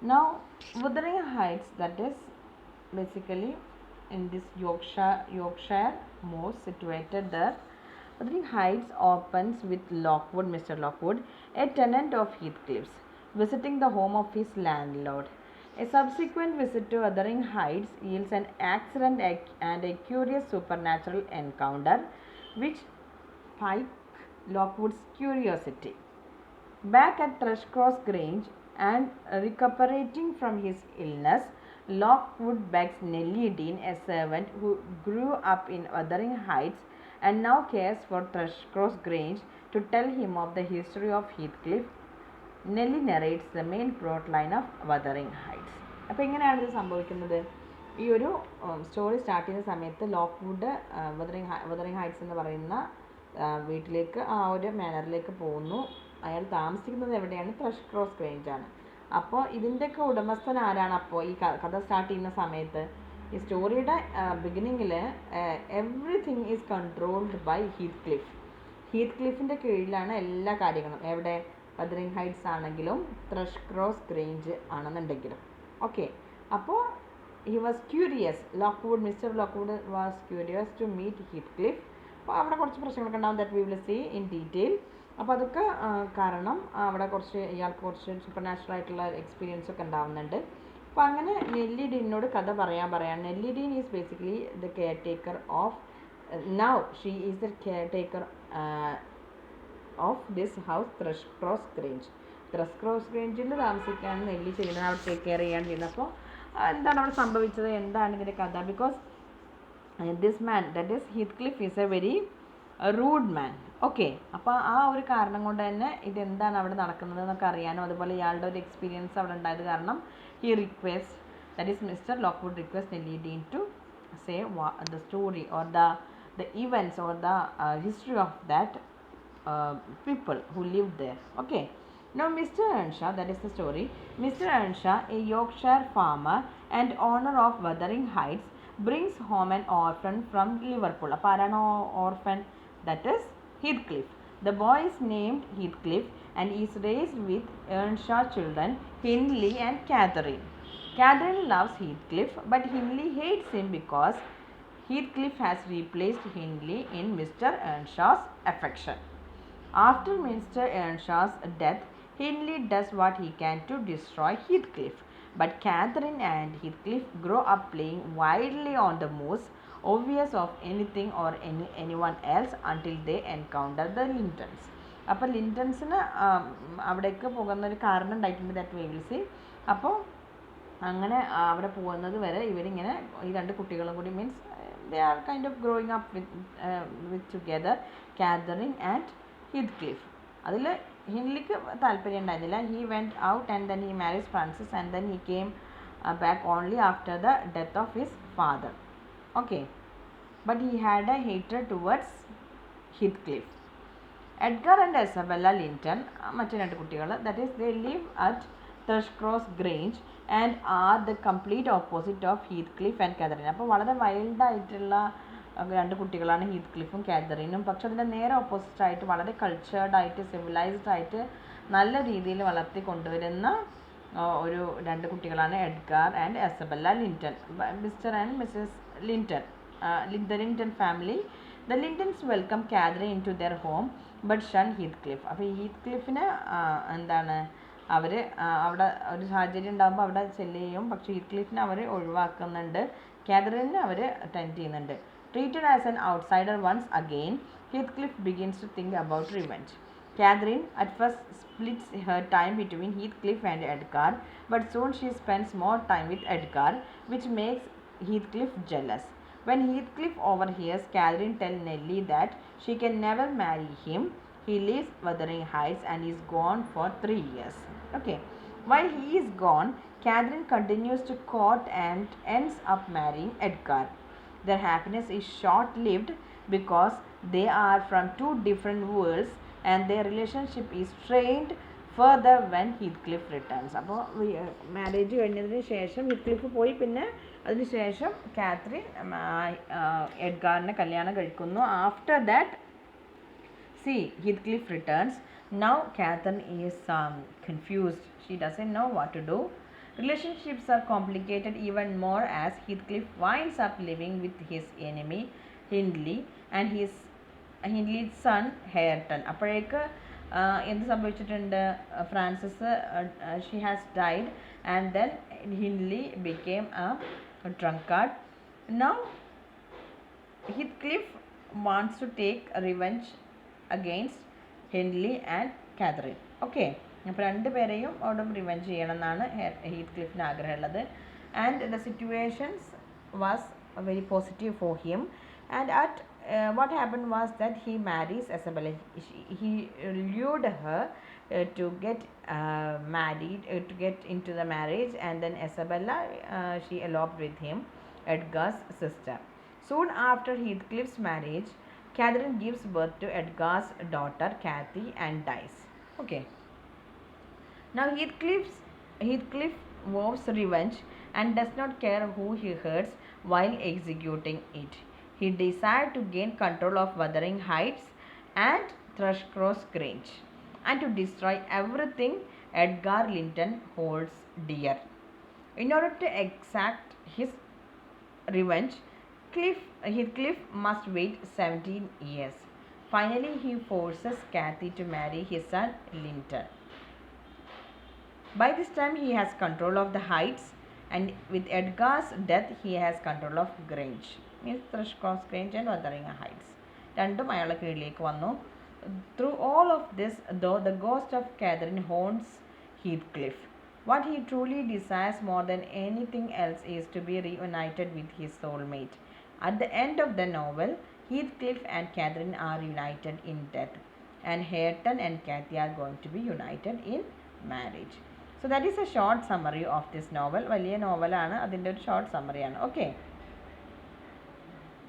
Now, Wuthering Heights, that is basically in this Yorkshire moor situated there. Wuthering Heights opens with Lockwood, Mr. Lockwood, a tenant of Heathcliff's, visiting the home of his landlord. A subsequent visit to Wuthering Heights yields an accident and a curious supernatural encounter which pique Lockwood's curiosity. Back at Thrushcross Grange and recuperating from his illness, Lockwood begs Nellie Dean, a servant who grew up in Wuthering Heights and now cares for Thrushcross Grange, to tell him of the history of Heathcliff. Nellie narrates the main plot line of Wuthering Heights. അപ്പോൾ എങ്ങനെയാണ് ഇത് സംഭവിക്കുന്നത്? ഈ ഒരു story start ചെയ്യുന്ന സമയത്ത് Lockwood wuthering heights എന്ന് പറയുന്ന വീട്ടിലേക്ക്, ആ ഒരു മാനറിലേക്ക് പോകുന്നു. അയാൾ താമസിക്കുന്നത് എവിടെയാണ്? ത്രഷ്ക്രോസ് ഗ്രേഞ്ച് ആണ്. അപ്പോൾ ഇതിൻ്റെയൊക്കെ ഉടമസ്ഥൻ ആരാണ്? അപ്പോൾ ഈ കഥ സ്റ്റാർട്ട് ചെയ്യുന്ന സമയത്ത് ഈ സ്റ്റോറിയുടെ ബിഗിനിങ്ങിൽ എവ്രിതിങ് ഈസ് കൺട്രോൾഡ് ബൈ ഹീത്ത്ക്ലിഫിൻ്റെ കീഴിലാണ് എല്ലാ കാര്യങ്ങളും. എവിടെ? wuthering ഹൈറ്റ്സ് ആണെങ്കിലും ത്രഷ്ക്രോസ് ഗ്രേഞ്ച് ആണെന്നുണ്ടെങ്കിലും. ഓക്കെ, അപ്പോൾ he was curious, Mr Lockwood was curious to meet Heathcliff. അപ്പോൾ അവിടെ കുറച്ച് പ്രശ്നങ്ങളൊക്കെ ഉണ്ടാവും, that we will see in detail. അപ്പോൾ അതൊക്കെ കാരണം അവിടെ ഇയാൾക്ക് കുറച്ച് സൂപ്പർ നാച്ചുറൽ ആയിട്ടുള്ള എക്സ്പീരിയൻസ് ഒക്കെ ഉണ്ടാവുന്നുണ്ട്. അപ്പോൾ അങ്ങനെ നെല്ലി ഡീനോട് കഥ പറയാൻ. Nelly Dean is basically the caretaker of now she is the caretaker of this house Thrushcross ഗ്രേഞ്ചിൽ താമസിക്കുകയാണ് നെല്ലി ചെയ്യുന്നത്, അവിടെ ടേക്ക് കെയർ ചെയ്യാൻ ചെയ്യുന്നത്. അപ്പോൾ എന്താണ് അവിടെ സംഭവിച്ചത്, എന്താണ് ഇതിൻ്റെ കഥ? Because this man, that is Heathcliff, is a very rude man. Okay, അപ്പോൾ ആ ഒരു കാരണം കൊണ്ട് തന്നെ ഇതെന്താണ് അവിടെ നടക്കുന്നത് എന്നൊക്കെ അറിയാനും, അതുപോലെ ഇയാളുടെ ഒരു എക്സ്പീരിയൻസ് അവിടെ ഉണ്ടായത് കാരണം he request, that is Mr Lockwood request Nelly Dean to say the story or the events or the history of that people who lived there. Okay, now Mr. Earnshaw, that is the story. Mr. Earnshaw, a Yorkshire farmer and owner of Wuthering Heights, brings home an orphan from Liverpool. അപ്പോൾ ആരാണ് orphan? That is Heathcliff. The boy is named Heathcliff and is raised with Earnshaw children Hindley and Catherine. Catherine loves Heathcliff, but Hindley hates him because Heathcliff has replaced Hindley in Mr. Earnshaw's affection. After Mr. Earnshaw's death, Hindley does what he can to destroy Heathcliff, but Catherine and Heathcliff grow up playing wildly on the moors, oblivious of anything or anyone else until they encounter the Lintons. അപ്പോൾ ലിൻറ്റൺസിന് അവിടേക്ക് പോകുന്ന ഒരു കാരണം ഉണ്ടായിട്ടുണ്ട്, that we will see. അപ്പോൾ അങ്ങനെ അവിടെ പോകുന്നത് വരെ ഇവരിങ്ങനെ ഈ രണ്ട് കുട്ടികളും കൂടി, means they are kind of growing up with together, Catherine and Heathcliff. അതിൽ ഹിൻലിക്ക് താല്പര്യം ഉണ്ടായിരുന്നില്ല. He went out and then he married Francis and then he came back only after the death of his father. Okay, but he had a hatred towards Heathcliff. Edgar and Isabella Linton, മറ്റു രണ്ട് കുട്ടികൾ, that is they live at Thrushcross Grange and are the complete opposite of Heathcliff and Catherine. അപ്പോൾ വളരെ വൈൽഡായിട്ടുള്ള രണ്ട് കുട്ടികളാണ് ഹീത്ത്ക്ലിഫും കാതറിനും. പക്ഷെ അതിൻ്റെ നേരെ ഓപ്പോസിറ്റ് ആയിട്ട് വളരെ കൾച്ചേർഡ് ആയിട്ട് സിവിലൈസ്ഡ് ആയിട്ട് നല്ല രീതിയിൽ വളർത്തി കൊണ്ടുവരുന്ന ഒരു രണ്ട് കുട്ടികളാണ് Edgar and Isabella Linton. Mr and Mrs Linton, the Linton family. The Lintons welcome Catherine into their home but shun Heathcliff. അപ്പോൾ ഈ ഹീത്ത്ക്ലിഫിന് എന്താണ് അവർ അവിടെ ഒരു സാഹചര്യം ഉണ്ടാകുമ്പോൾ അവിടെ ചെല്ല് ചെയ്യും, പക്ഷേ ഹീത്ത്ക്ലിഫിനെ അവർ ഒഴിവാക്കുന്നുണ്ട്, കാതറിനെ അവർ അറ്റൻഡ് ചെയ്യുന്നുണ്ട്. Treated as an outsider once again, Heathcliff begins to think about revenge. Catherine at first splits her time between Heathcliff and Edgar, but soon she spends more time with Edgar, which makes Heathcliff jealous. When Heathcliff overhears Catherine tell Nellie that she can never marry him, he leaves Wuthering Heights and is gone for 3 years. Okay, while he is gone, Catherine continues to court and ends up marrying Edgar. Their happiness is short-lived because they are from two different worlds and their relationship is strained further when Heathcliff returns. അപ്പോൾ marriage കഴിഞ്ഞതിന് ശേഷം ഹീത്ത്ക്ലിഫ് പോയി, പിന്നെ അതിന് ശേഷം Catherine എഡ്ഗാറിനെ കല്യാണം കഴിക്കുന്നു. After that Heathcliff returns. Now Catherine is confused. She doesn't know what to do. Relationships are complicated even more as Heathcliff winds up living with his enemy Hindley and Hindley's son Hareton. അപ്പോഴേക്ക് എന്ത് സംഭവിച്ചിട്ടുണ്ട്? Francis she has died and then Hindley became a drunkard. Now Heathcliff wants to take revenge against Hindley and Catherine. Okay. അപ്പോൾ രണ്ടുപേരെയും അവിടെ revenge ചെയ്യണം എന്നാണ് ഹീത്ത്ക്ലിഫിന് ആഗ്രഹമുള്ളത്. And the situations was very positive for him. And at what happened was that he marries Isabella. He lured her to get married, to get into the marriage, and then Isabella, she eloped with him, Edgar's sister. Soon after Heathcliff's marriage, Catherine gives birth to Edgar's daughter Cathy and dies. Okay. Now Heathcliff vows revenge and does not care who he hurts while executing it. He desired to gain control of Wuthering Heights and Thrushcross Grange and to destroy everything Edgar Linton holds dear. In order to exact his revenge, Heathcliff must wait 17 years. Finally, he forces Cathy to marry his son Linton. By this time, he has control of the Heights, and with Edgar's death, he has control of Grange. Means Thrushcross Grange and Wuthering Heights. രണ്ടും അയാളുടെ കീഴിലേക്ക് വന്നു. Through all of this, though, the ghost of Catherine haunts Heathcliff. What he truly desires more than anything else is to be reunited with his soulmate. At the end of the novel, Heathcliff and Catherine are united in death, and Hareton and Cathy are going to be united in marriage. So that is a short summary of this novel. വലിയ നോവലാണ്, അതിൻ്റെ ഒരു short സമ്മറിയാണ്. Okay.